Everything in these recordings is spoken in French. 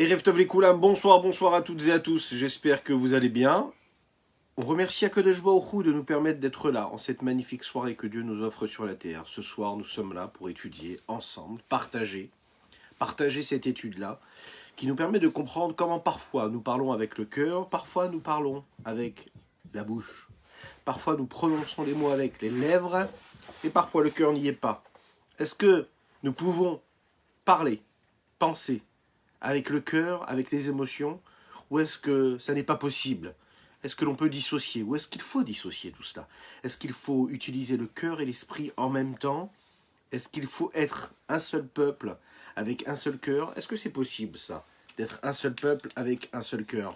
Erev Tov les Koulam, bonsoir à toutes et à tous, j'espère que vous allez bien. On remercie Akadosh Baruch Hu de nous permettre d'être là en cette magnifique soirée que Dieu nous offre sur la terre. Ce soir, nous sommes là pour étudier ensemble, partager cette étude-là, qui nous permet de comprendre comment parfois nous parlons avec le cœur, parfois nous parlons avec la bouche, parfois nous prononçons les mots avec les lèvres, et parfois le cœur n'y est pas. Est-ce que nous pouvons parler, penser, avec le cœur, avec les émotions, ou est-ce que ça n'est pas possible? Est-ce que l'on peut dissocier? Ou est-ce qu'il faut dissocier tout cela? Est-ce qu'il faut utiliser le cœur et l'esprit en même temps? Est-ce qu'il faut être un seul peuple avec un seul cœur? Est-ce que c'est possible ça, d'être un seul peuple avec un seul cœur?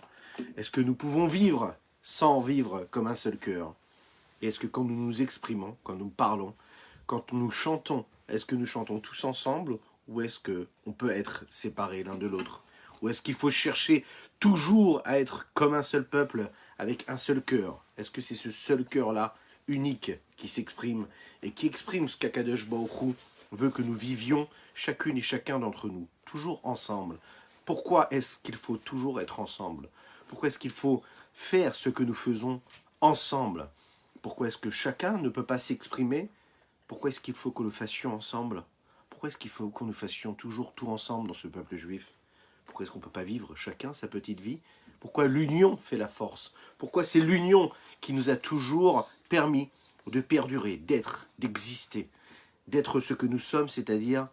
Est-ce que nous pouvons vivre sans vivre comme un seul cœur? Et est-ce que quand nous nous exprimons, quand nous parlons, quand nous chantons, est-ce que nous chantons tous ensemble? Ou est-ce qu'on peut être séparés l'un de l'autre? Ou est-ce qu'il faut chercher toujours à être comme un seul peuple, avec un seul cœur? Est-ce que c'est ce seul cœur-là, unique, qui s'exprime, et qui exprime ce qu'Akadosh Baruch Hu veut que nous vivions, chacune et chacun d'entre nous, toujours ensemble? Pourquoi est-ce qu'il faut toujours être ensemble? Pourquoi est-ce qu'il faut faire ce que nous faisons ensemble? Pourquoi est-ce que chacun ne peut pas s'exprimer? Pourquoi est-ce qu'il faut que nous le fassions ensemble? Pourquoi est-ce qu'il faut que nous fassions toujours tout ensemble dans ce peuple juif? Pourquoi est-ce qu'on ne peut pas vivre chacun sa petite vie? Pourquoi l'union fait la force? Pourquoi c'est l'union qui nous a toujours permis de perdurer, d'être, d'exister, d'être ce que nous sommes, c'est-à-dire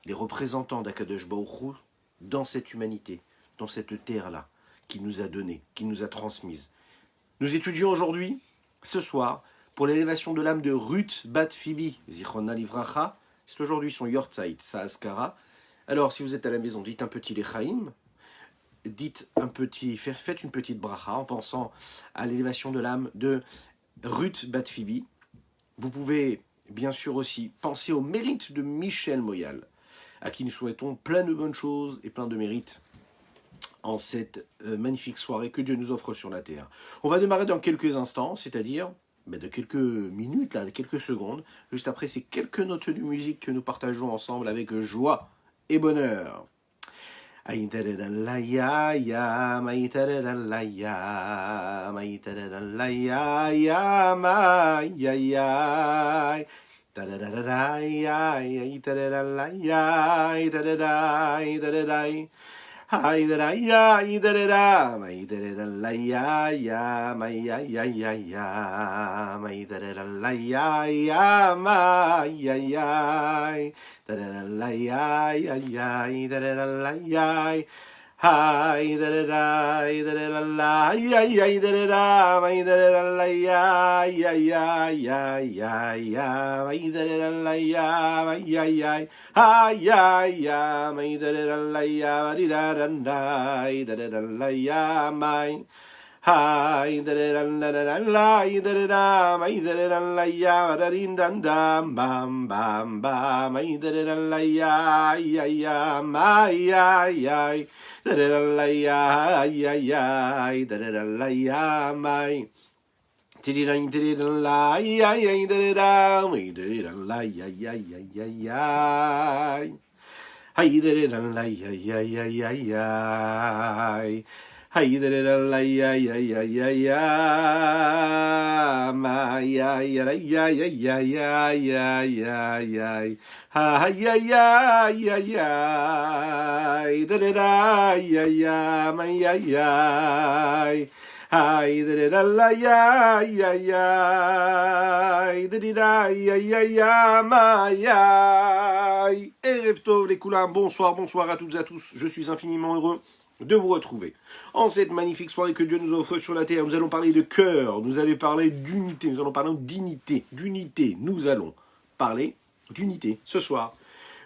les représentants d'Akadosh Baruch Hu dans cette humanité, dans cette terre-là, qui nous a donnée, qui nous a transmise. Nous étudions aujourd'hui, ce soir, pour l'élévation de l'âme de Ruth Bat Phoebe, Zichron Livracha. C'est aujourd'hui son Yortzeit, sa Askara. Alors, si vous êtes à la maison, dites un petit Lechaim, faites une petite bracha en pensant à l'élévation de l'âme de Ruth Bat Phoebe. Vous pouvez bien sûr aussi penser au mérite de Michel Moyal, à qui nous souhaitons plein de bonnes choses et plein de mérites en cette magnifique soirée que Dieu nous offre sur la terre. On va démarrer dans quelques instants, c'est-à-dire de quelques minutes, là, de quelques secondes, juste après ces quelques notes de musique que nous partageons ensemble avec joie et bonheur. Hi da ya da my da la ya my ya my da la ya my ya da la ya da la ya hi da la ya da my da la ya my da la ya my ya ya my da la ya da ya my hi da my da ya bam bam bam my da ya my ya da my Tiddy diddy la ya ya da we did la ya ya ya ya ya hi did la ya ya ya ya ya hi did la ya ya ya ya ya ma ya ya ya ya ya ya ya ya ha ya ya ya ya did ya ya ma ya ya hi da la ya ya ya da ya ya ma ya Erev Tov les Koulam, bonsoir à toutes et à tous. Je suis infiniment heureux de vous retrouver en cette magnifique soirée que Dieu nous offre sur la terre. Nous allons parler de cœur, nous allons parler d'unité, nous allons parler d'unité. Nous allons parler d'unité ce soir,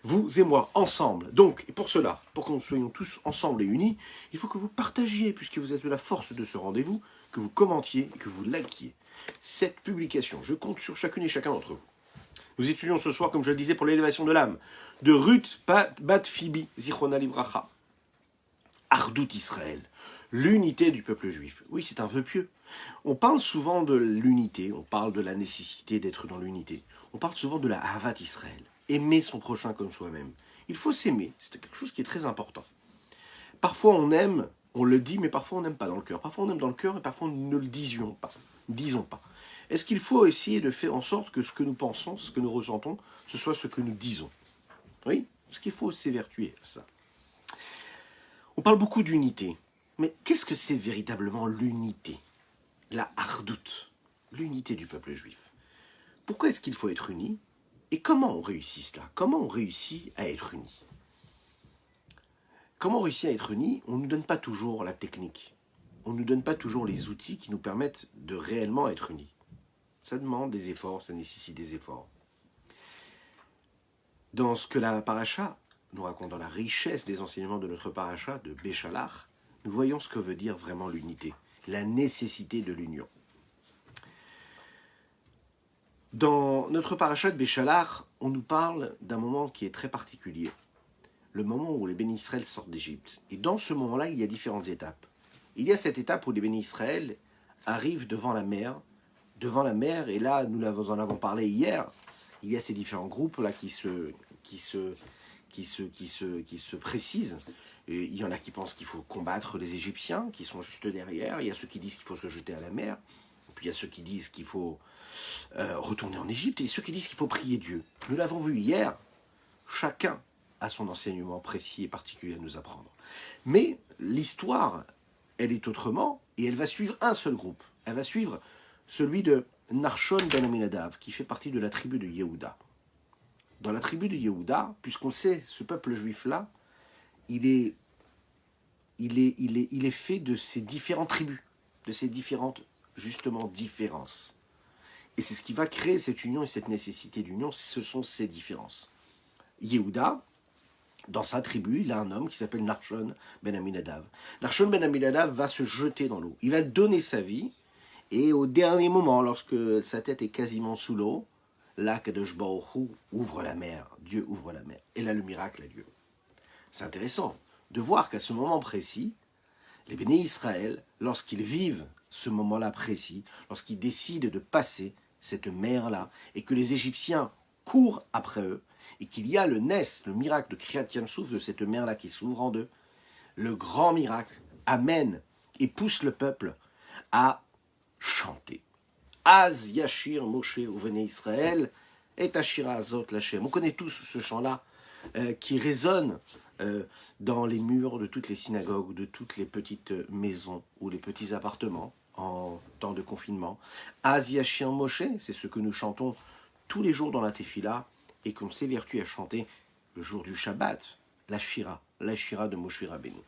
vous et moi, ensemble. Donc, et pour cela, pour que nous soyons tous ensemble et unis, il faut que vous partagiez, puisque vous êtes la force de ce rendez-vous, que vous commentiez et que vous likiez cette publication. Je compte sur chacune et chacun d'entre vous. Nous étudions ce soir, comme je le disais, pour l'élévation de l'âme, de Ruth Bat Phoebe, Zichron Livracha, Ardout Israël, l'unité du peuple juif. Oui, c'est un vœu pieux. On parle souvent de l'unité, on parle de la nécessité d'être dans l'unité. On parle souvent de la Ahavat Israël. Aimer son prochain comme soi-même. Il faut s'aimer, c'est quelque chose qui est très important. Parfois on aime, on le dit, mais parfois on n'aime pas dans le cœur. Parfois on aime dans le cœur et parfois nous ne le disions pas. Disons pas. Est-ce qu'il faut essayer de faire en sorte que ce que nous pensons, ce que nous ressentons, ce soit ce que nous disons? Oui, parce qu'il faut s'évertuer à ça. On parle beaucoup d'unité. Mais qu'est-ce que c'est véritablement l'unité? La hardout, l'unité du peuple juif. Pourquoi est-ce qu'il faut être uni? Et comment on réussit cela? Comment on réussit à être uni? Comment on réussit à être uni? On ne nous donne pas toujours la technique. On ne nous donne pas toujours les outils qui nous permettent de réellement être unis. Ça demande des efforts, ça nécessite des efforts. Dans ce que la paracha nous raconte, dans la richesse des enseignements de notre paracha de Béchalach, nous voyons ce que veut dire vraiment l'unité, la nécessité de l'union. Dans notre paracha de Béchalach, on nous parle d'un moment qui est très particulier, le moment où les bénis Israël sortent d'Égypte. Et dans ce moment-là, il y a différentes étapes. Il y a cette étape où les bénis Israël arrivent devant la mer, et là, nous en avons parlé hier, il y a ces différents groupes là qui se précisent. Et il y en a qui pensent qu'il faut combattre les Égyptiens, qui sont juste derrière. Il y a ceux qui disent qu'il faut se jeter à la mer. Puis il y a ceux qui disent qu'il faut retourner en Égypte, et ceux qui disent qu'il faut prier Dieu. Nous l'avons vu hier. Chacun a son enseignement précis et particulier à nous apprendre. Mais l'histoire, elle est autrement, et elle va suivre un seul groupe. Elle va suivre celui de Narshon ben Aminadav, qui fait partie de la tribu de Yehuda. Dans la tribu de Yehuda, puisqu'on sait, ce peuple juif-là, il est fait de ces différentes tribus, de ces différentes, justement, différences. Et c'est ce qui va créer cette union et cette nécessité d'union, ce sont ces différences. Yehuda, dans sa tribu, il a un homme qui s'appelle Narshon ben Aminadav. Narshon ben Aminadav va se jeter dans l'eau. Il va donner sa vie, et au dernier moment, lorsque sa tête est quasiment sous l'eau, là, Kadosh Baruch Hu ouvre la mer. Dieu ouvre la mer. Et là, le miracle a lieu. C'est intéressant de voir qu'à ce moment précis, les bénis Israël, lorsqu'ils vivent ce moment-là précis, lorsqu'ils décident de passer cette mer-là, et que les Égyptiens courent après eux, et qu'il y a le miracle de Kriyat Yam-Souf, de cette mer-là qui s'ouvre en deux, le grand miracle amène et pousse le peuple à chanter. Az Yashir Moshe Uvnei Israël et Ashira Azot Lachem. On connaît tous ce chant-là qui résonne dans les murs de toutes les synagogues, de toutes les petites maisons ou les petits appartements en temps de confinement. Az Yashir Moshe, c'est ce que nous chantons tous les jours dans la Tefila et qu'on s'évertue à chanter le jour du Shabbat, la Shira de Moshe Rabbeinu.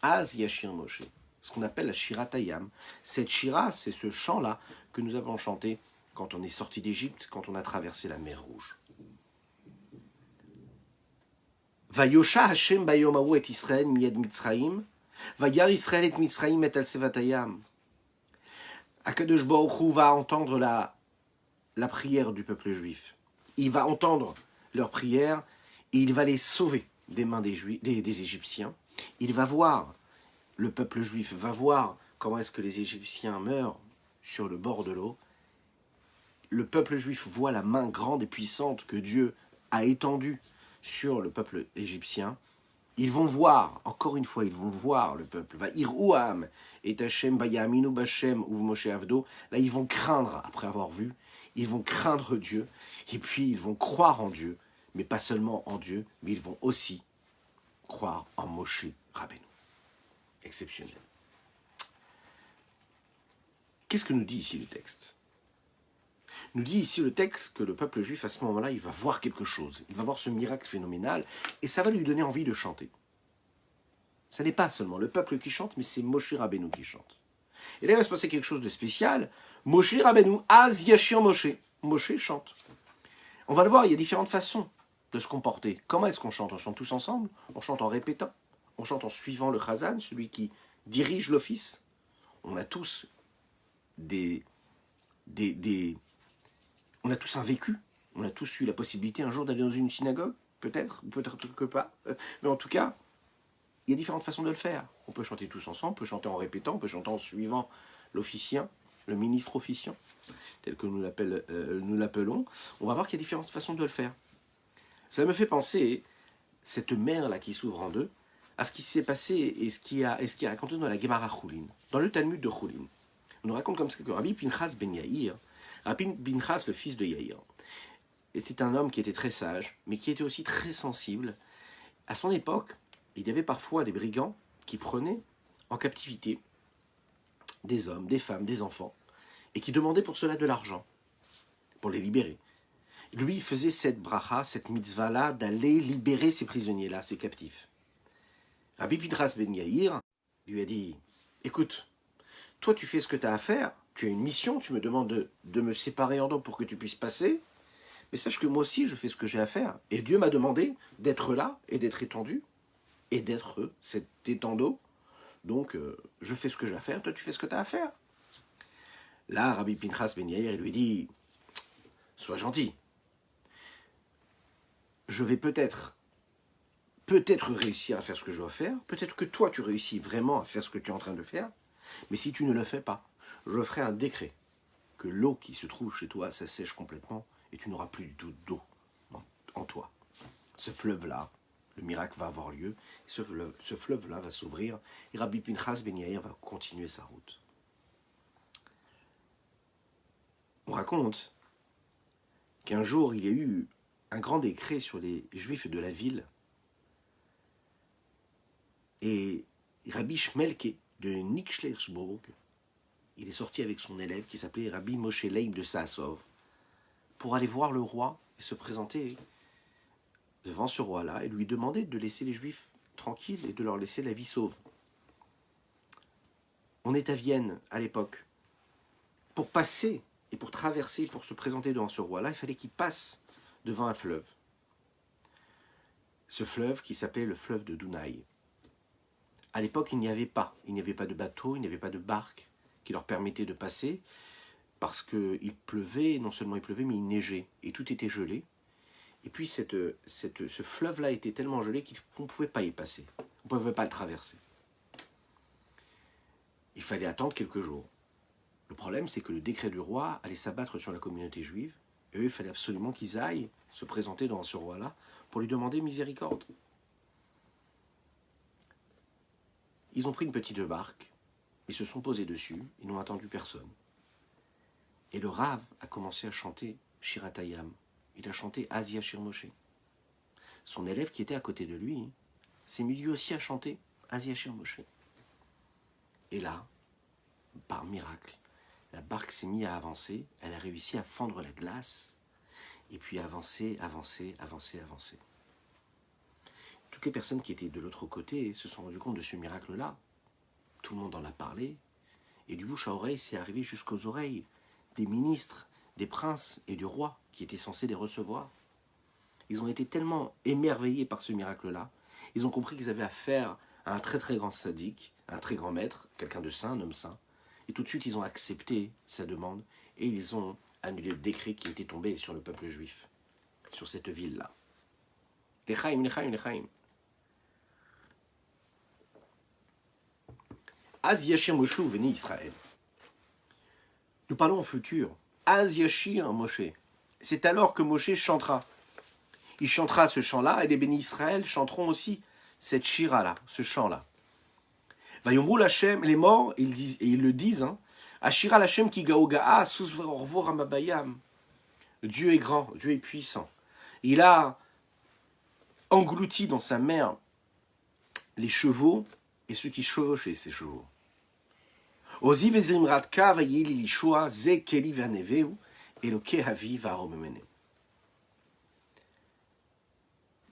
Az Yashir Moshe, ce qu'on appelle la Shira Tayam. Cette Shira, c'est ce chant-là que nous avons chanté quand on est sorti d'Égypte, quand on a traversé la mer Rouge. Vayosha Hashem bayom hahu et Israël miyed Mitzrayim, vayar Israël et Mitzrayim et al sevatayam. Akadosh Baruch Hu va entendre la prière du peuple juif. Il va entendre leur prière et il va les sauver des mains des Égyptiens. Il va voir, le peuple juif va voir comment est-ce que les Égyptiens meurent sur le bord de l'eau. Le peuple juif voit la main grande et puissante que Dieu a étendue sur le peuple égyptien. Ils vont voir, encore une fois, ils vont voir le peuple. Va irouam et Hashem bayaminu bashem uv Moshe avdo. Là, ils vont craindre, après avoir vu, ils vont craindre Dieu, et puis ils vont croire en Dieu, mais pas seulement en Dieu, mais ils vont aussi croire en Moshe Rabbeinu. Exceptionnel. Qu'est-ce que nous dit ici le texte? Nous dit ici le texte que le peuple juif, à ce moment-là, il va voir quelque chose. Il va voir ce miracle phénoménal, et ça va lui donner envie de chanter. Ce n'est pas seulement le peuple qui chante, mais c'est Moshe Rabbeinu qui chante. Et là, il va se passer quelque chose de spécial. Moshe Rabbeinu, Az Yashir Moshe. Moshe chante. On va le voir, il y a différentes façons de se comporter. Comment est-ce qu'on chante? On chante tous ensemble? On chante en répétant? On chante en suivant le Chazan, celui qui dirige l'office? On a tous on a tous un vécu. On a tous eu la possibilité un jour d'aller dans une synagogue. Peut-être, peut-être que pas. Mais en tout cas, il y a différentes façons de le faire. On peut chanter tous ensemble, on peut chanter en répétant, on peut chanter en suivant l'officiant, le ministre officiant, tel que nous l'appelons. On va voir qu'il y a différentes façons de le faire. Ça me fait penser, cette mer-là qui s'ouvre en deux, à ce qui s'est passé et ce qui est raconté dans la Gemara Choulin, dans le Talmud de Choulin. On nous raconte comme ça que Rabbi Pinchas ben Yair, Rabbi Pinchas, le fils de Yair, était un homme qui était très sage, mais qui était aussi très sensible. À son époque, il y avait parfois des brigands qui prenaient en captivité des hommes, des femmes, des enfants, et qui demandaient pour cela de l'argent, pour les libérer. Lui, il faisait cette bracha, cette mitzvah-là, d'aller libérer ces prisonniers-là, ces captifs. Rabbi Pinchas ben Yair lui a dit, écoute, toi tu fais ce que tu as à faire, tu as une mission, tu me demandes de me séparer en deux pour que tu puisses passer, mais sache que moi aussi je fais ce que j'ai à faire. Et Dieu m'a demandé d'être là et d'être étendu, et d'être cet étendard. Donc je fais ce que j'ai à faire, toi tu fais ce que tu as à faire. Là, Rabbi Pinchas ben Yair, il lui dit, sois gentil. Je vais peut-être réussir à faire ce que je dois faire, peut-être que toi tu réussis vraiment à faire ce que tu es en train de faire, mais si tu ne le fais pas, je ferai un décret que l'eau qui se trouve chez toi s'assèche complètement et tu n'auras plus du tout d'eau en toi. Ce fleuve-là, le miracle va avoir lieu, ce fleuve-là va s'ouvrir et Rabbi Pinchas ben Yair va continuer sa route. On raconte qu'un jour il y a eu un grand décret sur les Juifs de la ville. Et Rabbi Shmelke de Nikschlersburg, il est sorti avec son élève qui s'appelait Rabbi Moshe Leib de Saasov pour aller voir le roi et se présenter devant ce roi-là et lui demander de laisser les Juifs tranquilles et de leur laisser la vie sauve. On est à Vienne à l'époque. Pour passer et pour traverser, pour se présenter devant ce roi-là, il fallait qu'il passe devant un fleuve. Ce fleuve qui s'appelait le fleuve de Dunai. À l'époque, il n'y avait pas de bateau, il n'y avait pas de barque qui leur permettait de passer parce qu'il pleuvait, non seulement il pleuvait, mais il neigeait et tout était gelé. Et puis ce fleuve-là était tellement gelé qu'on ne pouvait pas y passer, on ne pouvait pas le traverser. Il fallait attendre quelques jours. Le problème, c'est que le décret du roi allait s'abattre sur la communauté juive et eux, il fallait absolument qu'ils aillent se présenter devant ce roi-là pour lui demander miséricorde. Ils ont pris une petite barque, ils se sont posés dessus, ils n'ont attendu personne. Et le Rav a commencé à chanter Shiratayam. Il a chanté Asia Shir Moshe. Son élève qui était à côté de lui s'est mis lui aussi à chanter Asia Shir Moshe. Et là, par miracle, la barque s'est mise à avancer, elle a réussi à fendre la glace, et puis avancer. Toutes les personnes qui étaient de l'autre côté se sont rendues compte de ce miracle-là. Tout le monde en a parlé, et du bouche à oreille, c'est arrivé jusqu'aux oreilles des ministres, des princes et du roi qui étaient censés les recevoir. Ils ont été tellement émerveillés par ce miracle-là, ils ont compris qu'ils avaient affaire à un très très grand sadique, un très grand maître, quelqu'un de saint, un homme saint, et tout de suite ils ont accepté sa demande, et ils ont annulé le décret qui était tombé sur le peuple juif, sur cette ville-là. L'Echaim, l'Echaim, l'Echaim. Az Yashir Moshe veni Israël. Nous parlons au futur. Az Yashir Moshe. C'est alors que Moshe chantera. Il chantera ce chant-là, et les bénis Israël chanteront aussi cette shira-là, ce chant-là. Vayomrou l'Hashem, les morts, ils le disent, hein, Ashira l'Hashem ki gaoga'a susvorvo ramabayam. Dieu est grand, Dieu est puissant. Il a englouti dans sa mer les chevaux et ceux qui chevauchaient ces chevaux. Ozi vezimratka vayeli lishua ze keli vaneveu eloke havi varomemene.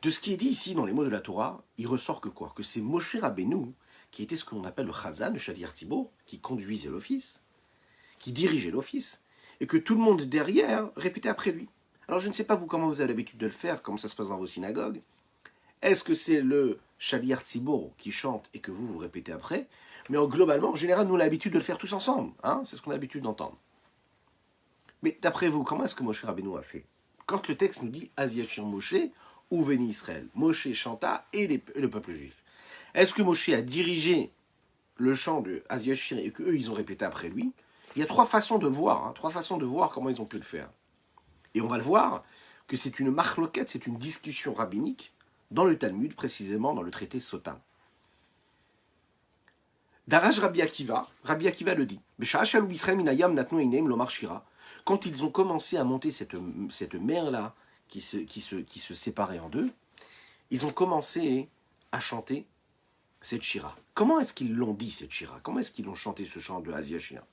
De ce qui est dit ici dans les mots de la Torah, il ressort que quoi? Que c'est Moshe Rabbeinu qui était ce qu'on appelle le Chazan, le Shaliach Tzibor, qui conduisait l'office, qui dirigeait l'office, et que tout le monde derrière répétait après lui. Alors je ne sais pas vous comment vous avez l'habitude de le faire, comment ça se passe dans vos synagogues. Est-ce que c'est le Shaliach Tzibor qui chante et que vous répétez après? Mais globalement, en général, nous avons l'habitude de le faire tous ensemble. Hein, c'est ce qu'on a l'habitude d'entendre. Mais d'après vous, comment est-ce que Moshe Rabbeinu a fait? Quand le texte nous dit Az Yashir Moshe, ou Veni Israël, Moshe chanta et le peuple juif. Est-ce que Moshe a dirigé le chant de Az Yashir et qu'eux, ils ont répété après lui? Il y a trois façons de voir comment ils ont pu le faire. Et on va le voir que c'est une machloket, c'est une discussion rabbinique dans le Talmud, précisément dans le traité Sota. Daraj Rabbi Akiva le dit. Quand ils ont commencé à monter cette mer-là, qui se séparait en deux, ils ont commencé à chanter cette shira. Comment est-ce qu'ils l'ont dit, cette shira? Comment est-ce qu'ils ont chanté ce chant de Haziashia?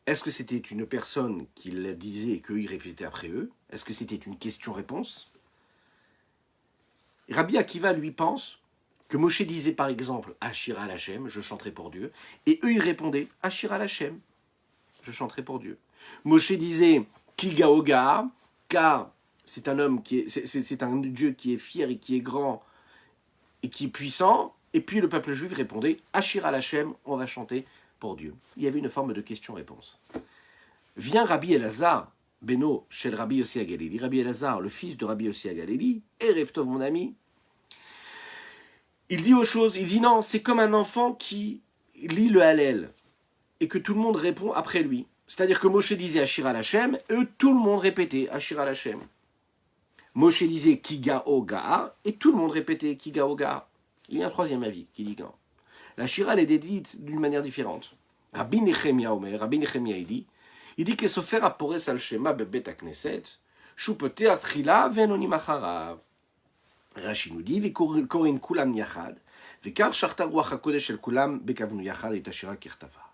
Est-ce que c'était une personne qui la disait et qu'eux, ils répétaient après eux? Est-ce que c'était une question-réponse? Rabbi Akiva, lui, pense que Moshe disait par exemple Ashira Lachem, je chanterai pour Dieu, et eux ils répondaient Ashira Lachem, je chanterai pour Dieu. Moshe disait Kigaoga, car c'est un homme qui est, c'est un Dieu qui est fier et qui est grand et qui est puissant, et puis le peuple juif répondait Ashira Lachem, on va chanter pour Dieu. Il y avait une forme de question-réponse. Vient Rabbi Elazar, Beno, chez Rabbi Yossi Agalili, Rabbi Elazar, le fils de Rabbi Yossi Agalili, et Reftov, mon ami, il dit aux choses, il dit non, c'est comme un enfant qui lit le Hallel et que tout le monde répond après lui. C'est-à-dire que Moshe disait Ashira Lachem, et tout le monde répétait Ashira Lachem. Moshe disait Kigao Ga'a, et tout le monde répétait Kigao Ga'a. Il y a un troisième avis qui dit non. La Shira, elle est dédite d'une manière différente. Rabbi Nechemia Omer, Rabbi Nechemia il dit que Sofer Apores al Shema bebet hakneset, Shupoter Trila venonim acharav. Rashi nous dit, Vikorin kulam yachad, Vikar sharta ruach hakodesh shel kulam bekavnu yachad et ashira kirtava.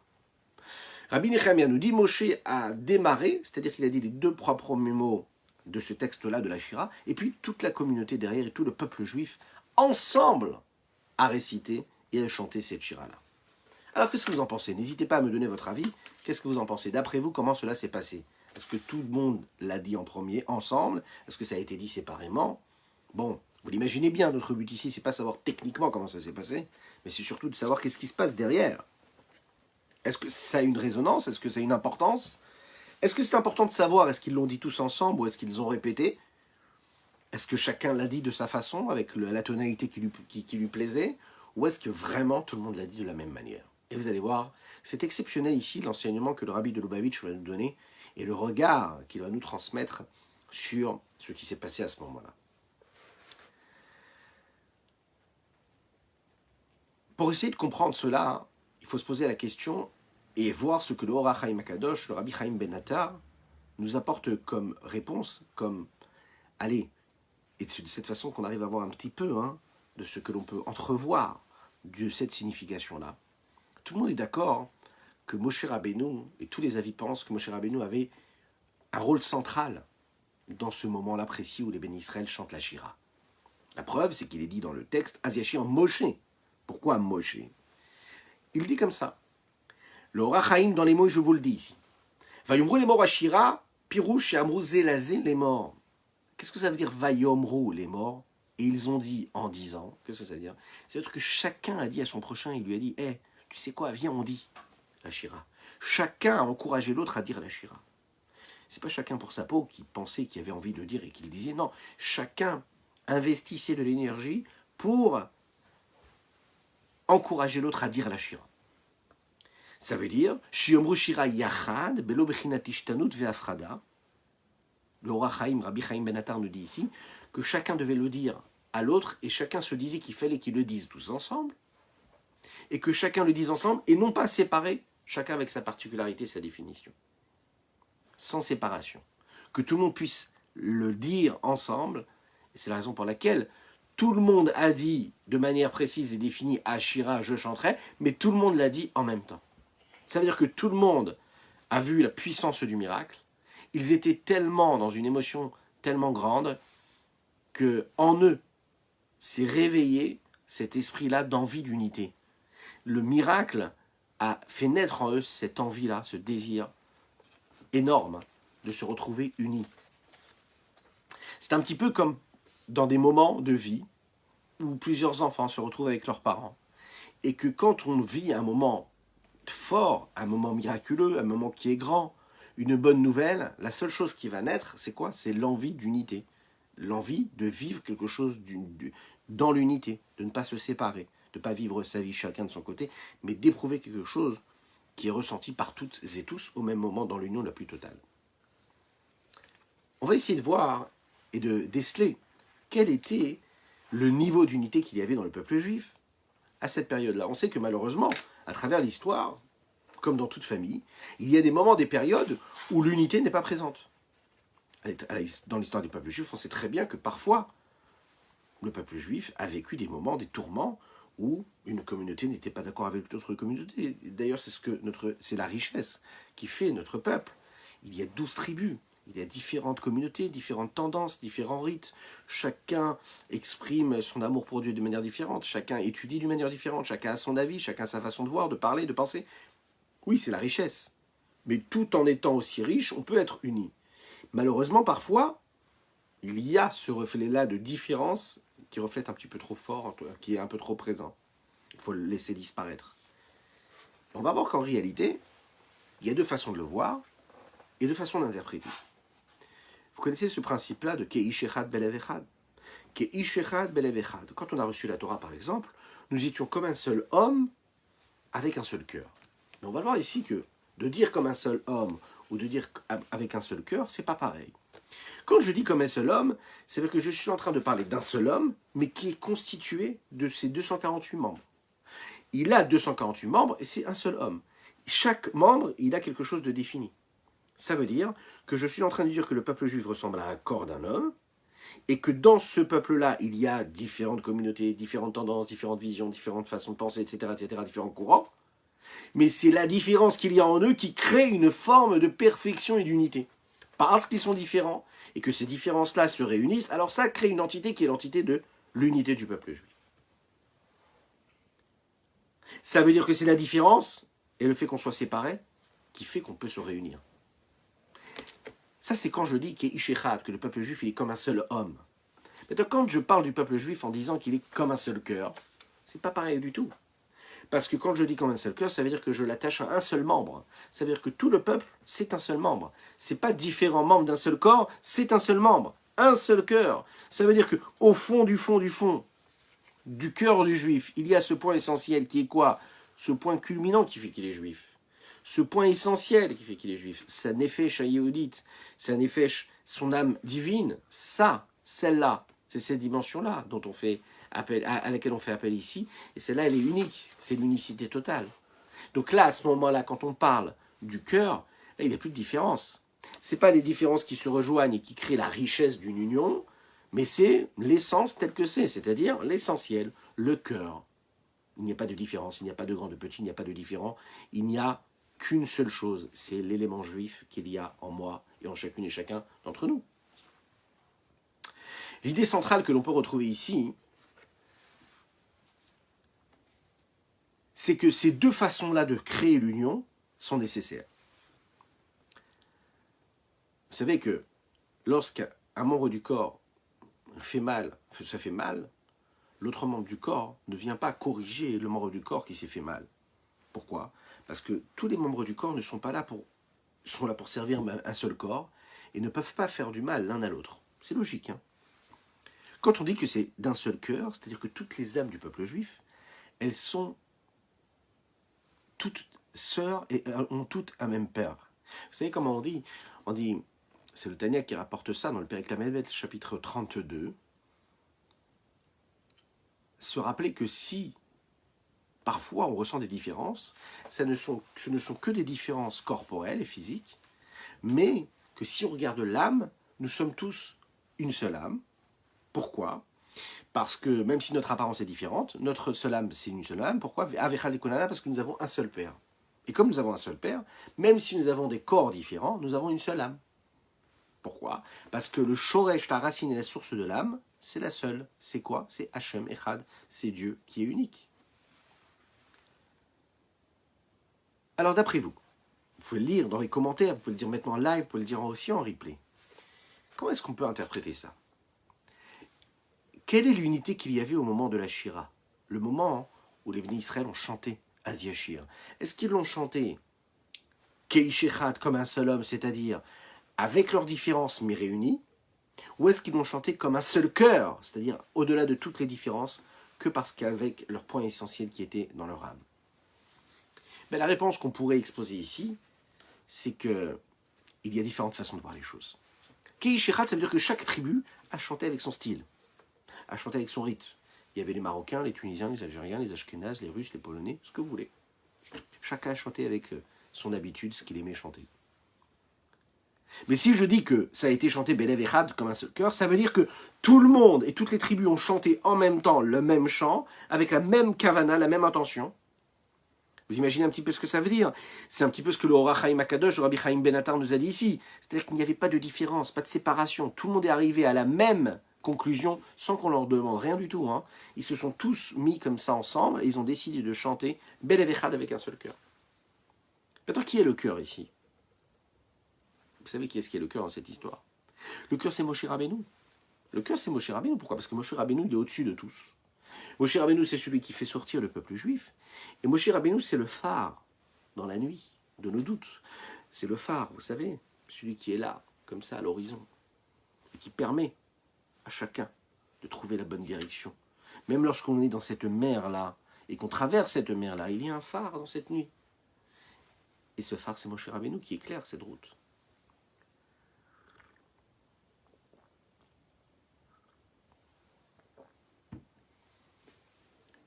Rabbi Nechemia nous dit, Moshe a démarré, c'est-à-dire qu'il a dit les deux premiers mots de ce texte-là de la Shira, et puis toute la communauté derrière et tout le peuple juif, ensemble, a récité et a chanté cette Shira-là. Alors qu'est-ce que vous en pensez? N'hésitez pas à me donner votre avis. Qu'est-ce que vous en pensez? D'après vous, comment cela s'est passé? Est-ce que tout le monde l'a dit en premier, ensemble? Est-ce que ça a été dit séparément? Bon, vous l'imaginez bien, notre but ici, c'est pas savoir techniquement comment ça s'est passé, mais c'est surtout de savoir qu'est-ce qui se passe derrière. Est-ce que ça a une résonance? Est-ce que ça a une importance? Est-ce que c'est important de savoir, est-ce qu'ils l'ont dit tous ensemble ou est-ce qu'ils ont répété? Est-ce que chacun l'a dit de sa façon, avec la tonalité qui lui plaisait? Ou est-ce que vraiment tout le monde l'a dit de la même manière? Et vous allez voir, c'est exceptionnel ici l'enseignement que le rabbi de Lubavitch va nous donner et le regard qu'il va nous transmettre sur ce qui s'est passé à ce moment-là. Pour essayer de comprendre cela, il faut se poser la question et voir ce que le Or HaChaim HaKadosh, le Rabbi Chaim Ben Attar, nous apporte comme réponse, comme allez, et de cette façon qu'on arrive à voir un petit peu de ce que l'on peut entrevoir de cette signification-là. Tout le monde est d'accord que Moshe Rabbeinu, et tous les avis pensent que Moshe Rabbeinu avait un rôle central dans ce moment-là précis où les Béni Israël chantent la Shira. La preuve, c'est qu'il est dit dans le texte Aziashir Moshe. Pourquoi Moshe? Il dit comme ça. Le Or HaChaim, dans les mots, je vous le dis ici. Vayomru les morts à Shira, Pirouche et Amrou Zelazé les morts. Qu'est-ce que ça veut dire Vayomru les morts? Et ils ont dit en disant, qu'est-ce que ça veut dire? C'est-à-dire que chacun a dit à son prochain, il lui a dit, hé, tu sais quoi, viens, on dit la Shira. Chacun a encouragé l'autre à dire la Shira. C'est pas chacun pour sa peau qui pensait qu'il avait envie de dire et qu'il disait, non, chacun investissait de l'énergie pour encourager l'autre à dire la Shira. Ça veut dire, Shiomru Shira Yachad, Belo Bechinat Ishtanut Ve'afrada. Le Or HaChaim, Rabbi Chaim Ben Attar nous dit ici que chacun devait le dire à l'autre et chacun se disait qu'il fallait qu'ils le disent tous ensemble et que chacun le dise ensemble et non pas séparé, chacun avec sa particularité, sa définition. Sans séparation. Que tout le monde puisse le dire ensemble, et c'est la raison pour laquelle tout le monde a dit de manière précise et définie Ashira, je chanterai, mais tout le monde l'a dit en même temps. Ça veut dire que tout le monde a vu la puissance du miracle. Ils étaient tellement dans une émotion tellement grande que en eux s'est réveillé cet esprit-là d'envie d'unité. Le miracle a fait naître en eux cette envie-là, ce désir énorme de se retrouver unis. C'est un petit peu comme dans des moments de vie où plusieurs enfants se retrouvent avec leurs parents et que quand on vit un moment fort, un moment miraculeux, un moment qui est grand, une bonne nouvelle, la seule chose qui va naître, c'est quoi? C'est l'envie d'unité. L'envie de vivre quelque chose dans l'unité, de ne pas se séparer, de ne pas vivre sa vie chacun de son côté, mais d'éprouver quelque chose qui est ressenti par toutes et tous au même moment dans l'union la plus totale. On va essayer de voir et de déceler quel était le niveau d'unité qu'il y avait dans le peuple juif à cette période-là. On sait que malheureusement, à travers l'histoire, comme dans toute famille, il y a des moments, des périodes où l'unité n'est pas présente. Dans l'histoire du peuple juif, on sait très bien que parfois, le peuple juif a vécu des moments, des tourments, où une communauté n'était pas d'accord avec d'autres communautés. D'ailleurs, c'est la richesse qui fait notre peuple. Il y a 12 tribus, il y a différentes communautés, différentes tendances, différents rites. Chacun exprime son amour pour Dieu de manière différente, chacun étudie d'une manière différente, chacun a son avis, chacun a sa façon de voir, de parler, de penser. Oui, c'est la richesse. Mais tout en étant aussi riche, on peut être unis. Malheureusement, parfois, il y a ce reflet-là de différence qui reflète un petit peu trop fort, qui est un peu trop présent. Il faut le laisser disparaître. On va voir qu'en réalité, il y a deux façons de le voir et deux façons d'interpréter. Vous connaissez ce principe-là de Keish Echad Belev Echad. Keish Echad Belev Echad. Quand on a reçu la Torah, par exemple, nous étions comme un seul homme avec un seul cœur. Mais on va voir ici que de dire comme un seul homme ou de dire avec un seul cœur, c'est pas pareil. Quand je dis comme un seul homme, c'est parce que je suis en train de parler d'un seul homme, mais qui est constitué de ses 248 membres. Il a 248 membres et c'est un seul homme. Chaque membre, il a quelque chose de défini. Ça veut dire que je suis en train de dire que le peuple juif ressemble à un corps d'un homme, et que dans ce peuple-là, il y a différentes communautés, différentes tendances, différentes visions, différentes façons de penser, etc., différents courants. Mais c'est la différence qu'il y a en eux qui crée une forme de perfection et d'unité. Parce qu'ils sont différents, et que ces différences-là se réunissent, alors ça crée une entité qui est l'entité de l'unité du peuple juif. Ça veut dire que c'est la différence, et le fait qu'on soit séparés, qui fait qu'on peut se réunir. Ça, c'est quand je dis que le peuple juif il est comme un seul homme. Maintenant, quand je parle du peuple juif en disant qu'il est comme un seul cœur, c'est pas pareil du tout. Parce que quand je dis comme un seul cœur, ça veut dire que je l'attache à un seul membre. Ça veut dire que tout le peuple, c'est un seul membre. C'est pas différents membres d'un seul corps, c'est un seul membre, un seul cœur. Ça veut dire que au fond du cœur du juif, il y a ce point essentiel qui est quoi? Ce point culminant qui fait qu'il est juif. Ce point essentiel qui fait qu'il est juif, sa nefesh hayehoudite, sa nefesh, son âme divine, ça, celle-là, c'est cette dimension-là dont on fait appel, à laquelle on fait appel ici, et celle-là, elle est unique, c'est l'unicité totale. Donc là, à ce moment-là, quand on parle du cœur, là, il n'y a plus de différence. Ce n'est pas les différences qui se rejoignent et qui créent la richesse d'une union, mais c'est l'essence telle que c'est-à-dire l'essentiel, le cœur. Il n'y a pas de différence, il n'y a pas de grand, de petit, il n'y a pas de différent, il n'y a qu'une seule chose, c'est l'élément juif qu'il y a en moi et en chacune et chacun d'entre nous. L'idée centrale que l'on peut retrouver ici, c'est que ces deux façons-là de créer l'union sont nécessaires. Vous savez que lorsqu'un membre du corps fait mal, ça fait mal, l'autre membre du corps ne vient pas corriger le membre du corps qui s'est fait mal. Pourquoi? Parce que tous les membres du corps ne sont pas là sont là pour servir un seul corps et ne peuvent pas faire du mal l'un à l'autre. C'est logique. Hein. Quand on dit que c'est d'un seul cœur, c'est-à-dire que toutes les âmes du peuple juif, elles sont toutes sœurs et ont toutes un même père. Vous savez comment on dit? On dit, c'est le Tanya qui rapporte ça dans le Périkla Melvet, chapitre 32, se rappeler que si parfois on ressent des différences, ce ne sont que des différences corporelles et physiques, mais que si on regarde l'âme, nous sommes tous une seule âme. Pourquoi? Parce que même si notre apparence est différente, notre seule âme, c'est une seule âme. Pourquoi? Parce que nous avons un seul Père. Et comme nous avons un seul Père, même si nous avons des corps différents, nous avons une seule âme. Pourquoi? Parce que le Shoresh, la racine et la source de l'âme, c'est la seule. C'est quoi? C'est Hachem Echad, c'est Dieu qui est unique. Alors d'après vous, vous pouvez le lire dans les commentaires, vous pouvez le dire maintenant en live, vous pouvez le dire aussi en replay. Comment est-ce qu'on peut interpréter ça? Quelle est l'unité qu'il y avait au moment de la Shira? Le moment où les bénis Israël ont chanté Az-Yashir. Est-ce qu'ils l'ont chanté Keish Echad, comme un seul homme, c'est-à-dire avec leurs différences mais réunis? Ou est-ce qu'ils l'ont chanté comme un seul cœur, c'est-à-dire au-delà de toutes les différences, que parce qu'avec leur point essentiel qui était dans leur âme? Mais la réponse qu'on pourrait exposer ici, c'est qu'il y a différentes façons de voir les choses. Keish Echad, ça veut dire que chaque tribu a chanté avec son style, a chanté avec son rite. Il y avait les Marocains, les Tunisiens, les Algériens, les Ashkénazes, les Russes, les Polonais, ce que vous voulez. Chacun chantait avec son habitude, ce qu'il aimait chanter. Mais si je dis que ça a été chanté Belev Echad comme un seul cœur, ça veut dire que tout le monde et toutes les tribus ont chanté en même temps le même chant, avec la même kavana, la même intention. Vous imaginez un petit peu ce que ça veut dire? C'est un petit peu ce que le Ora Chaim Akadosh, le Rabbi Chaim Benatar nous a dit ici. C'est-à-dire qu'il n'y avait pas de différence, pas de séparation. Tout le monde est arrivé à la même conclusion sans qu'on leur demande rien du tout. Hein. Ils se sont tous mis comme ça ensemble et ils ont décidé de chanter Belev Echad avec un seul cœur. Maintenant, qui est le cœur ici? Vous savez qui est le cœur dans cette histoire? Le cœur, c'est Moshe Rabbeinu. Le cœur, c'est Moshe Rabbeinu. Pourquoi? Parce que Moshe Rabbeinu, il est au-dessus de tous. Moshe Rabbeinu, c'est celui qui fait sortir le peuple juif. Et Moshe Rabbeinu, c'est le phare dans la nuit de nos doutes. C'est le phare, vous savez, celui qui est là, comme ça, à l'horizon, et qui permet à chacun de trouver la bonne direction. Même lorsqu'on est dans cette mer-là, et qu'on traverse cette mer-là, il y a un phare dans cette nuit. Et ce phare, c'est Moshe Rabbeinu qui éclaire cette route.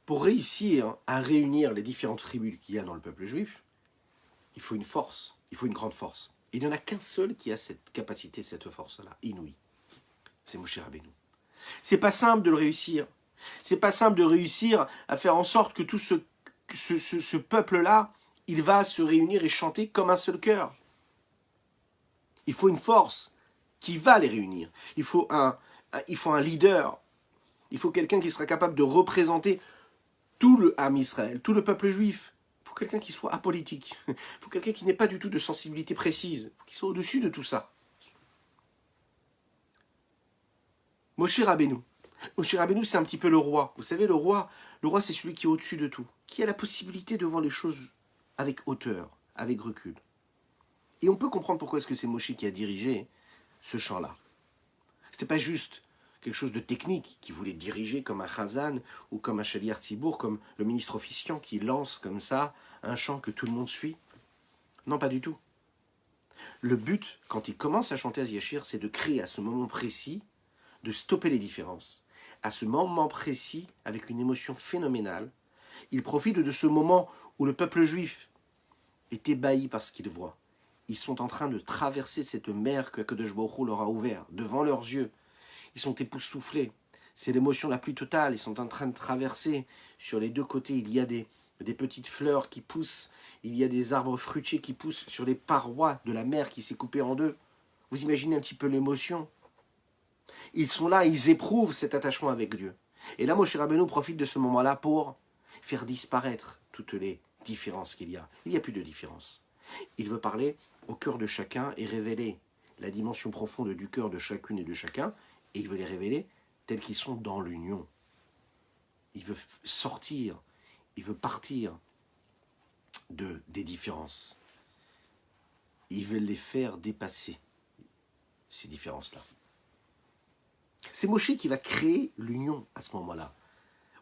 Pour réussir à réunir les différentes tribus qu'il y a dans le peuple juif, il faut une force, il faut une grande force. Il n'y en a qu'un seul qui a cette capacité, cette force-là, inouïe. C'est Moshe Rabbeinu. C'est pas simple de le réussir. C'est pas simple de réussir à faire en sorte que tout ce peuple-là, il va se réunir et chanter comme un seul cœur. Il faut une force qui va les réunir. Il faut un leader. Il faut quelqu'un qui sera capable de représenter tout le Ham Israël, tout le peuple juif. Il faut quelqu'un qui soit apolitique. Il faut quelqu'un qui n'ait pas du tout de sensibilité précise. Il faut qu'il soit au-dessus de tout ça. Moshe Rabbeinu. Moshe Rabbeinu, c'est un petit peu le roi. Vous savez, le roi, c'est celui qui est au-dessus de tout, qui a la possibilité de voir les choses avec hauteur, avec recul. Et on peut comprendre pourquoi est-ce que c'est Moshe qui a dirigé ce chant-là. C'était pas juste quelque chose de technique qui voulait diriger comme un chazan ou comme un shaliach tzibour, comme le ministre officiant qui lance comme ça un chant que tout le monde suit. Non, pas du tout. Le but, quand il commence à chanter Az-Yashir, c'est de créer à ce moment précis, de stopper les différences. À ce moment précis, avec une émotion phénoménale, il profite de ce moment où le peuple juif est ébahi par ce qu'il voit. Ils sont en train de traverser cette mer que Akadosh Baruch Hu leur a ouverte devant leurs yeux. Ils sont époustouflés. C'est l'émotion la plus totale. Ils sont en train de traverser. Sur les deux côtés, il y a des petites fleurs qui poussent. Il y a des arbres fruitiers qui poussent sur les parois de la mer qui s'est coupée en deux. Vous imaginez un petit peu l'émotion. Ils sont là, ils éprouvent cet attachement avec Dieu. Et là, Moshe Rabbeinu profite de ce moment-là pour faire disparaître toutes les différences qu'il y a. Il n'y a plus de différence. Il veut parler au cœur de chacun et révéler la dimension profonde du cœur de chacune et de chacun. Et il veut les révéler tels qu'ils sont dans l'union. Il veut sortir, il veut partir des différences. Il veut les faire dépasser, ces différences-là. C'est Moshe qui va créer l'union à ce moment-là.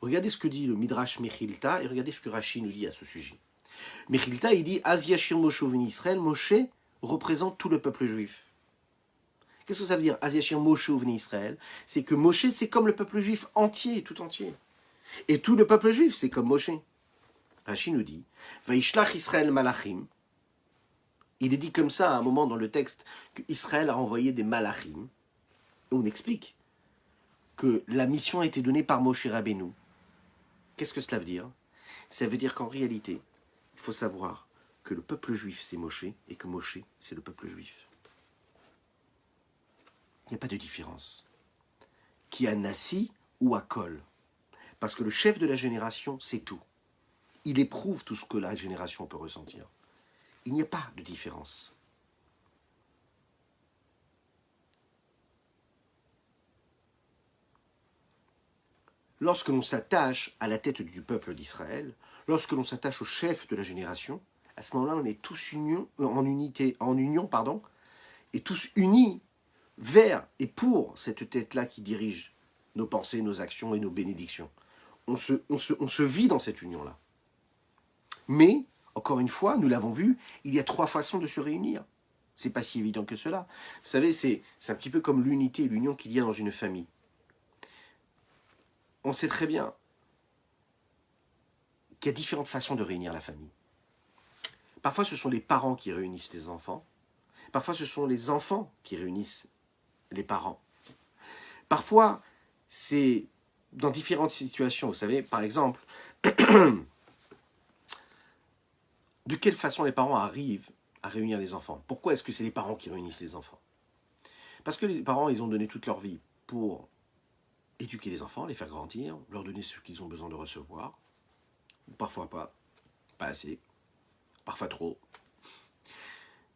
Regardez ce que dit le Midrash Mechilta et regardez ce que Rashi nous dit à ce sujet. Mechilta, il dit « Az yashir Moshe uveni Israël » Moshe représente tout le peuple juif. Qu'est-ce que ça veut dire, Az yashir Moshe uveni Israël? C'est que Moshe, c'est comme le peuple juif entier, tout entier. Et tout le peuple juif, c'est comme Moshe. Rashi nous dit « Vaishlach Israël malachim » Il est dit comme ça à un moment dans le texte qu'Israël a envoyé des malachim. Et on explique que la mission a été donnée par Moshe Rabbeinu. Qu'est-ce que cela veut dire? Ça veut dire qu'en réalité, il faut savoir que le peuple juif, c'est Moshe, et que Moshe, c'est le peuple juif. Il n'y a pas de différence. Qui a Nassi ou à Kol. Parce que le chef de la génération, c'est tout. Il éprouve tout ce que la génération peut ressentir. Il n'y a pas de différence. Lorsque l'on s'attache à la tête du peuple d'Israël, lorsque l'on s'attache au chef de la génération, à ce moment-là, on est tous en union, et tous unis vers et pour cette tête-là qui dirige nos pensées, nos actions et nos bénédictions. On se vit dans cette union-là. Mais, encore une fois, nous l'avons vu, il y a 3 façons de se réunir. C'est pas si évident que cela. Vous savez, c'est un petit peu comme l'unité et l'union qu'il y a dans une famille. on sait très bien qu'il y a différentes façons de réunir la famille. Parfois, ce sont les parents qui réunissent les enfants. Parfois, ce sont les enfants qui réunissent les parents. Parfois, c'est dans différentes situations. Vous savez, par exemple, de quelle façon les parents arrivent à réunir les enfants? Pourquoi est-ce que c'est les parents qui réunissent les enfants? Parce que les parents, ils ont donné toute leur vie pour éduquer les enfants, les faire grandir, leur donner ce qu'ils ont besoin de recevoir. Parfois pas assez, parfois trop.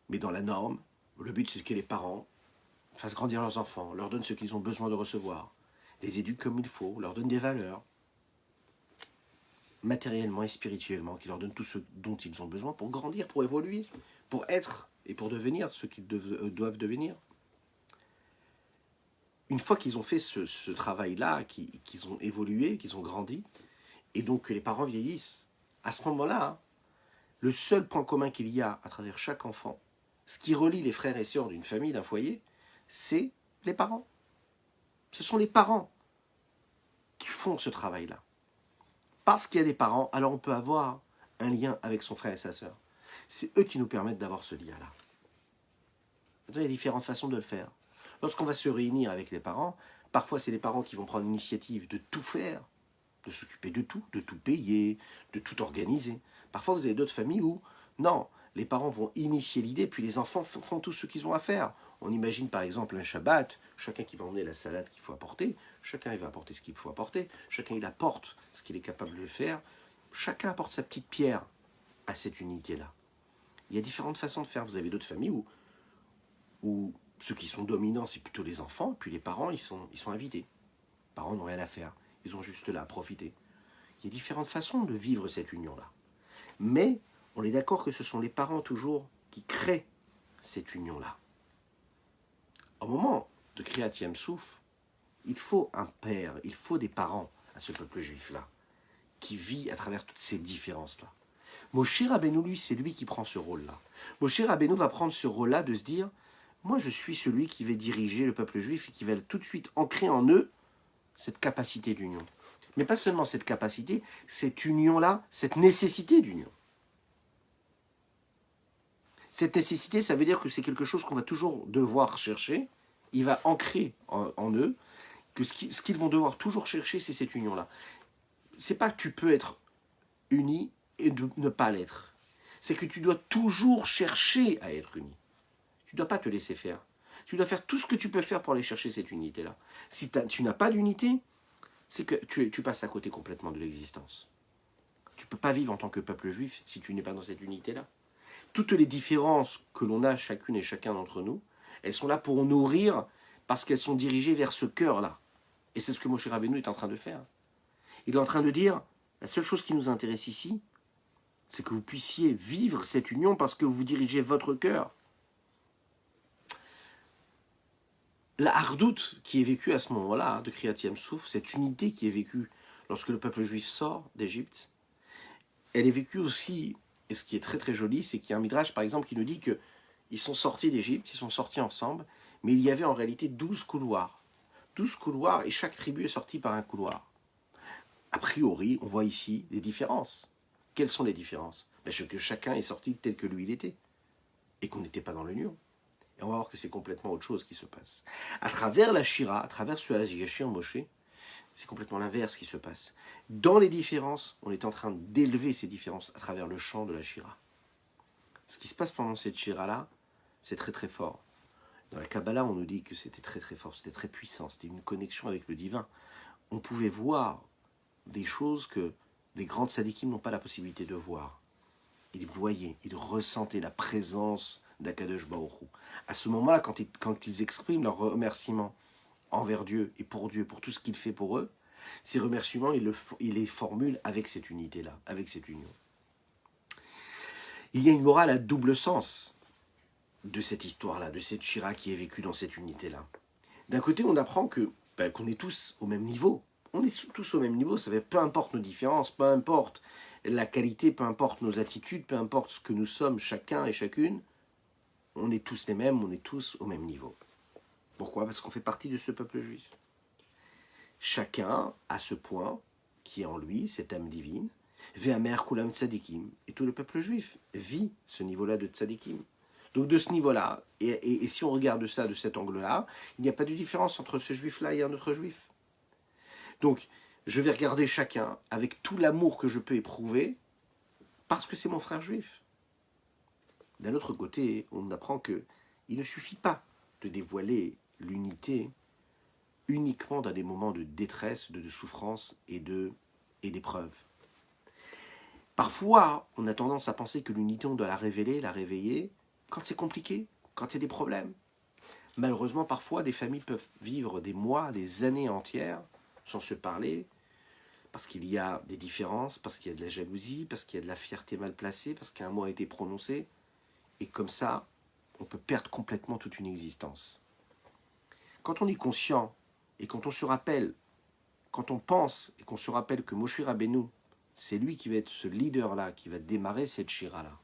Mais dans la norme, le but c'est que les parents fassent grandir leurs enfants, leur donnent ce qu'ils ont besoin de recevoir, les éduquent comme il faut, leur donnent des valeurs, matériellement et spirituellement, qui leur donnent tout ce dont ils ont besoin pour grandir, pour évoluer, pour être et pour devenir ce qu'ils doivent devenir. Une fois qu'ils ont fait ce travail-là, qu'ils ont évolué, qu'ils ont grandi, et donc que les parents vieillissent, à ce moment-là, le seul point commun qu'il y a à travers chaque enfant, ce qui relie les frères et sœurs d'une famille, d'un foyer, c'est les parents. Ce sont les parents qui font ce travail-là. Parce qu'il y a des parents, alors on peut avoir un lien avec son frère et sa sœur. C'est eux qui nous permettent d'avoir ce lien-là. Il y a différentes façons de le faire. Lorsqu'on va se réunir avec les parents, parfois c'est les parents qui vont prendre l'initiative de tout faire, de s'occuper de tout payer, de tout organiser. Parfois vous avez d'autres familles où, non, les parents vont initier l'idée, puis les enfants font tout ce qu'ils ont à faire. On imagine par exemple un Shabbat, chacun qui va emmener la salade qu'il faut apporter, chacun il va apporter ce qu'il faut apporter, chacun il apporte ce qu'il est capable de faire, chacun apporte sa petite pierre à cette unité-là. Il y a différentes façons de faire. Vous avez d'autres familles où ceux qui sont dominants, c'est plutôt les enfants, puis les parents, ils sont invités. Les parents n'ont rien à faire, ils ont juste là à profiter. Il y a différentes façons de vivre cette union-là. Mais on est d'accord que ce sont les parents toujours qui créent cette union-là. Au moment de Kriyat Yam Souf, il faut un père, il faut des parents à ce peuple juif-là, qui vit à travers toutes ces différences-là. Moshe Rabbeinu, lui, c'est lui qui prend ce rôle-là. Moshe Rabbeinu va prendre ce rôle-là de se dire, moi je suis celui qui va diriger le peuple juif et qui va tout de suite ancrer en eux cette capacité d'union. Mais pas seulement cette capacité, cette union-là, cette nécessité d'union. Cette nécessité, ça veut dire que c'est quelque chose qu'on va toujours devoir chercher. Il va ancrer en eux que ce qu'ils vont devoir toujours chercher, c'est cette union-là. C'est pas que tu peux être uni et ne pas l'être. C'est que tu dois toujours chercher à être uni. Tu ne dois pas te laisser faire. Tu dois faire tout ce que tu peux faire pour aller chercher cette unité-là. Si tu n'as pas d'unité, c'est que tu passes à côté complètement de l'existence. Tu ne peux pas vivre en tant que peuple juif si tu n'es pas dans cette unité-là. Toutes les différences que l'on a chacune et chacun d'entre nous, elles sont là pour nourrir parce qu'elles sont dirigées vers ce cœur-là. Et c'est ce que Moshe Rabbeinu est en train de faire. Il est en train de dire, la seule chose qui nous intéresse ici, c'est que vous puissiez vivre cette union parce que vous dirigez votre cœur. La hardoute qui est vécue à ce moment-là, de Kriyat Yam Souf, cette unité qui est vécue lorsque le peuple juif sort d'Égypte, elle est vécue aussi, et ce qui est très très joli, c'est qu'il y a un midrash par exemple qui nous dit qu'ils sont sortis d'Égypte, ils sont sortis ensemble, mais il y avait en réalité 12 couloirs. 12 couloirs et chaque tribu est sortie par un couloir. A priori, on voit ici des différences. Quelles sont les différences? Que chacun est sorti tel que lui il était, et qu'on n'était pas dans l'union. Et on va voir que c'est complètement autre chose qui se passe. À travers la Shira, à travers ce Hazigashir Moshe, c'est complètement l'inverse qui se passe. Dans les différences, on est en train d'élever ces différences à travers le chant de la Shira. Ce qui se passe pendant cette Shira-là, c'est très très fort. Dans la Kabbalah, on nous dit que c'était très très fort, c'était très puissant, c'était une connexion avec le divin. On pouvait voir des choses que les grands tzadikim n'ont pas la possibilité de voir. Ils voyaient, ils ressentaient la présence d'Akadosh Baruch Hu. À ce moment-là, quand ils expriment leur remerciement envers Dieu, pour tout ce qu'il fait pour eux, ces remerciements, ils les formulent avec cette unité-là, avec cette union. Il y a une morale à double sens de cette histoire-là, de cette Shira qui est vécue dans cette unité-là. D'un côté, on apprend qu'on est tous au même niveau. On est tous au même niveau, ça fait peu importe nos différences, peu importe la qualité, peu importe nos attitudes, peu importe ce que nous sommes chacun et chacune, on est tous les mêmes, on est tous au même niveau. Pourquoi? Parce qu'on fait partie de ce peuple juif. Chacun a ce point qui est en lui, cette âme divine, Ve'amer kulam tzadikim, et tout le peuple juif vit ce niveau-là de tzadikim. Donc de ce niveau-là, et si on regarde ça de cet angle-là, il n'y a pas de différence entre ce juif-là et un autre juif. Donc je vais regarder chacun avec tout l'amour que je peux éprouver, parce que c'est mon frère juif. D'un autre côté, on apprend qu'il ne suffit pas de dévoiler l'unité uniquement dans des moments de détresse, de souffrance et d'épreuve. Parfois, on a tendance à penser que l'unité, on doit la révéler, la réveiller, quand c'est compliqué, quand il y a des problèmes. Malheureusement, parfois, des familles peuvent vivre des mois, des années entières, sans se parler, parce qu'il y a des différences, parce qu'il y a de la jalousie, parce qu'il y a de la fierté mal placée, parce qu'un mot a été prononcé, et comme ça, on peut perdre complètement toute une existence. Quand on est conscient, et quand on se rappelle, quand on pense, et qu'on se rappelle que Moshe Rabbeinu, c'est lui qui va être ce leader-là, qui va démarrer cette shira-là.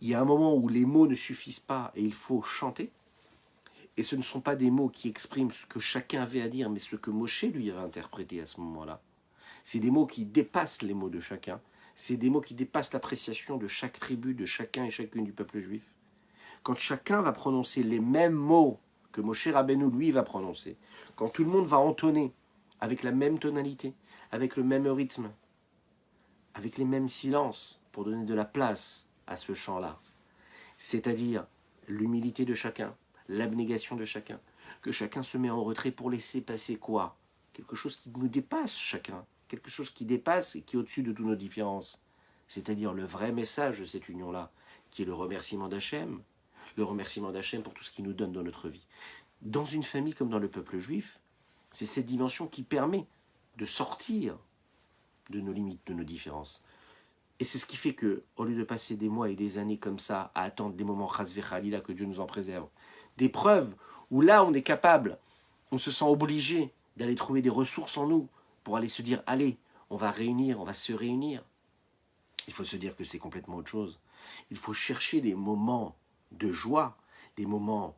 Il y a un moment où les mots ne suffisent pas et il faut chanter. Et ce ne sont pas des mots qui expriment ce que chacun avait à dire, mais ce que Moshe lui avait interprété à ce moment-là. C'est des mots qui dépassent les mots de chacun. C'est des mots qui dépassent l'appréciation de chaque tribu, de chacun et chacune du peuple juif. Quand chacun va prononcer les mêmes mots que Moshe Rabbeinu, lui, va prononcer, quand tout le monde va entonner avec la même tonalité, avec le même rythme, avec les mêmes silences, pour donner de la place à ce chant-là. C'est-à-dire l'humilité de chacun, l'abnégation de chacun, que chacun se met en retrait pour laisser passer quoi? Quelque chose qui nous dépasse chacun, quelque chose qui dépasse et qui est au-dessus de toutes nos différences. C'est-à-dire le vrai message de cette union-là, qui est le remerciement d'Hachem, le remerciement d'Hachem pour tout ce qu'il nous donne dans notre vie. Dans une famille comme dans le peuple juif, c'est cette dimension qui permet de sortir de nos limites, de nos différences. Et c'est ce qui fait que, au lieu de passer des mois et des années comme ça, à attendre des moments chas v'chalila, que Dieu nous en préserve, des preuves où là on est capable, on se sent obligé d'aller trouver des ressources en nous pour aller se dire, allez, on va réunir, on va se réunir. Il faut se dire que c'est complètement autre chose. Il faut chercher les moments de joie, les moments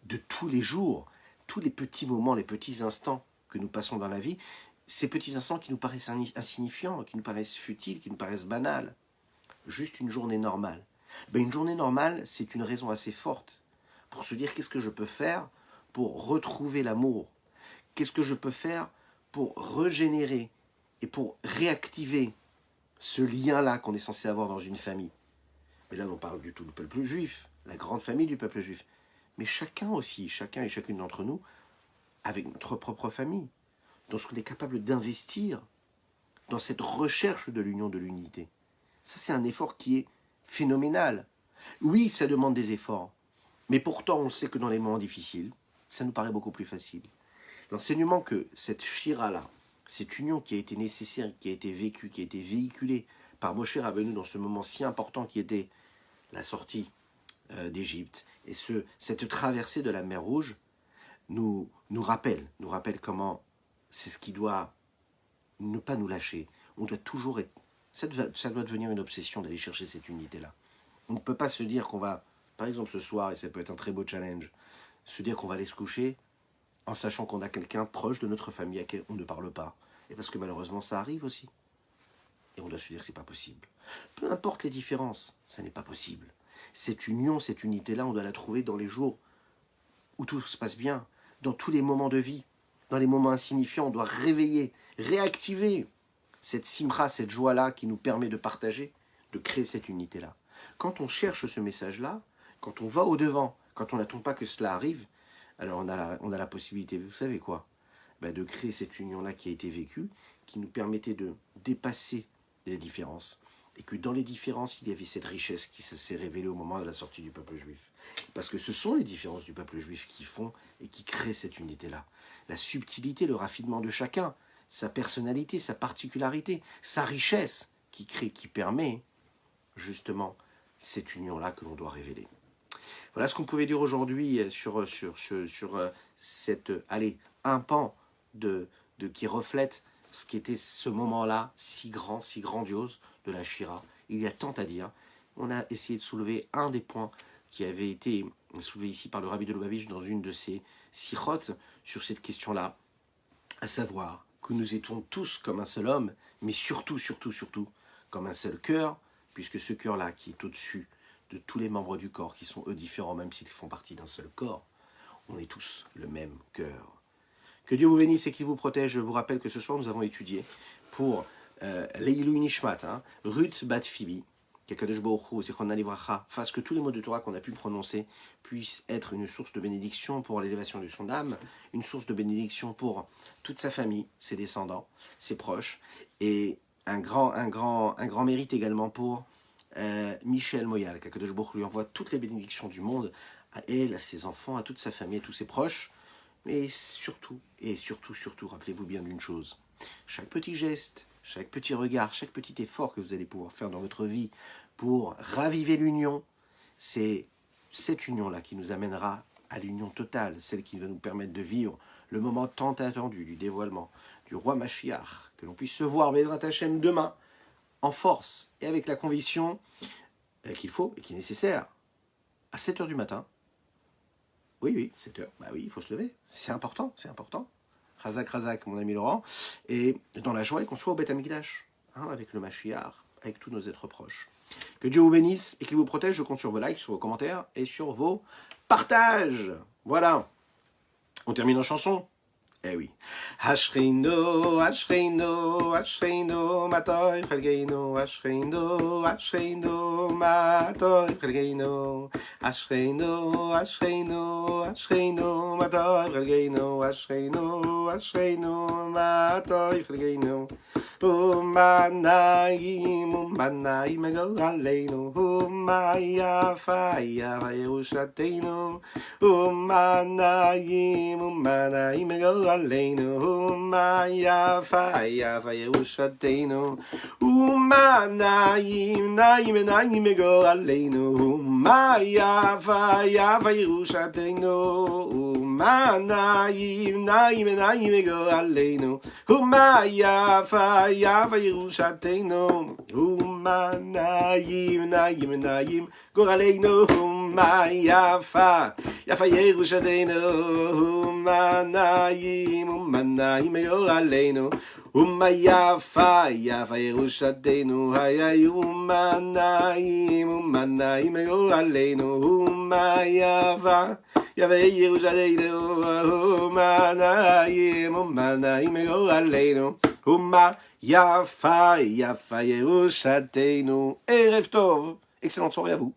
de tous les jours, tous les petits moments, les petits instants que nous passons dans la vie, ces petits instants qui nous paraissent insignifiants, qui nous paraissent futiles, qui nous paraissent banals. Juste une journée normale. Ben, une journée normale, c'est une raison assez forte pour se dire qu'est-ce que je peux faire pour retrouver l'amour, qu'est-ce que je peux faire pour régénérer et pour réactiver ce lien-là qu'on est censé avoir dans une famille. Mais là, on parle du tout du peuple juif, la grande famille du peuple juif. Mais chacun aussi, chacun et chacune d'entre nous, avec notre propre famille, dans ce qu'on est capable d'investir dans cette recherche de l'union, de l'unité. Ça, c'est un effort qui est phénoménal. Oui, ça demande des efforts, mais pourtant, on sait que dans les moments difficiles, ça nous paraît beaucoup plus facile. L'enseignement que cette shira-là, cette union qui a été nécessaire, qui a été vécue, qui a été véhiculée par Moshe Rabbeinu dans ce moment si important qui était la sortie d'Égypte et cette traversée de la mer Rouge, nous rappelle comment c'est ce qui doit ne pas nous lâcher. On doit toujours être... Ça doit devenir une obsession d'aller chercher cette unité-là. On ne peut pas se dire qu'on va, par exemple ce soir, et ça peut être un très beau challenge, se dire qu'on va aller se coucher en sachant qu'on a quelqu'un proche de notre famille à qui on ne parle pas. Et parce que malheureusement ça arrive aussi. Et on doit se dire que c'est pas possible. Peu importe les différences, ça n'est pas possible. Cette union, cette unité-là, on doit la trouver dans les jours où tout se passe bien, dans tous les moments de vie, dans les moments insignifiants, on doit réveiller, réactiver cette simra, cette joie-là qui nous permet de partager, de créer cette unité-là. Quand on cherche ce message-là, quand on va au-devant, quand on n'attend pas que cela arrive, alors on a la possibilité, vous savez quoi, de créer cette union-là qui a été vécue, qui nous permettait de dépasser les différences. Et que dans les différences, il y avait cette richesse qui s'est révélée au moment de la sortie du peuple juif. Parce que ce sont les différences du peuple juif qui font et qui créent cette unité-là. La subtilité, le raffinement de chacun, sa personnalité, sa particularité, sa richesse qui crée, qui permet justement cette union-là que l'on doit révéler. Voilà ce qu'on pouvait dire aujourd'hui sur cette, un pan qui reflète ce qui était ce moment-là si grand, si grandiose de la Shira. Il y a tant à dire. On a essayé de soulever un des points qui avait été soulevé ici par le Rabbi de Lubavitch dans une de ses sirotes sur cette question-là. à savoir que nous étions tous comme un seul homme, mais surtout, surtout, surtout, comme un seul cœur, puisque ce cœur-là qui est au-dessus de tous les membres du corps, qui sont eux différents, même s'ils font partie d'un seul corps, on est tous le même cœur. Que Dieu vous bénisse et qu'il vous protège. Je vous rappelle que ce soir, nous avons étudié pour Leilou Nishmat, Ruth Bat Phoebe, qu'Akadosh Baruch Hu, Zichron Livracha, fasse que tous les mots de Torah qu'on a pu prononcer puissent être une source de bénédiction pour l'élévation de son âme, une source de bénédiction pour toute sa famille, ses descendants, ses proches, et un grand mérite également pour Michel Moyal, qu'Akadosh Baruch Hu lui envoie toutes les bénédictions du monde à elle, à ses enfants, à toute sa famille, à tous ses proches. Mais surtout, rappelez-vous bien d'une chose. Chaque petit geste, chaque petit regard, chaque petit effort que vous allez pouvoir faire dans votre vie pour raviver l'union, c'est cette union-là qui nous amènera à l'union totale, celle qui va nous permettre de vivre le moment tant attendu du dévoilement du roi Mashiach, que l'on puisse se voir Bezrat Hashem demain, en force et avec la conviction qu'il faut et qui est nécessaire, à 7 h du matin. Oui, 7 h. Bah oui, il faut se lever. C'est important, c'est important. Razak, mon ami Laurent. Et dans la joie, et qu'on soit au Beth Amikdash, avec le Mashiach, avec tous nos êtres proches. Que Dieu vous bénisse et qu'il vous protège. Je compte sur vos likes, sur vos commentaires et sur vos partages. Voilà. On termine en chanson. Eh oui. Ashreino, Ashreino, Ashreino, Matoy Chelgeino, Ashreino, Ashreino, Matoy Chelgeino, Ashreino, Ashreino, Ashreino, Matoy Chelgeino, Ashreino, Ashreino, Matoy Chelgeino. Umanaim, go aleinu, Umaya Faya Yerushateinu, Umanaim go aleinu, Umaya Faya Yerushateinu, Umanaim go aleinu, Umaya Faya Yerushateinu, Umanaim go aleinu, Umaya Faya Yava Yerushateinu, Naim, Goraleinu, Yafa Yerushateinu, Naim, Goraleinu, Yafa Yerushateinu, Naim, Goraleinu, Yafa Yerushateinu, Naim, Goraleinu, Yafa Yerushateinu. Erev Tov. Excellente soirée à vous.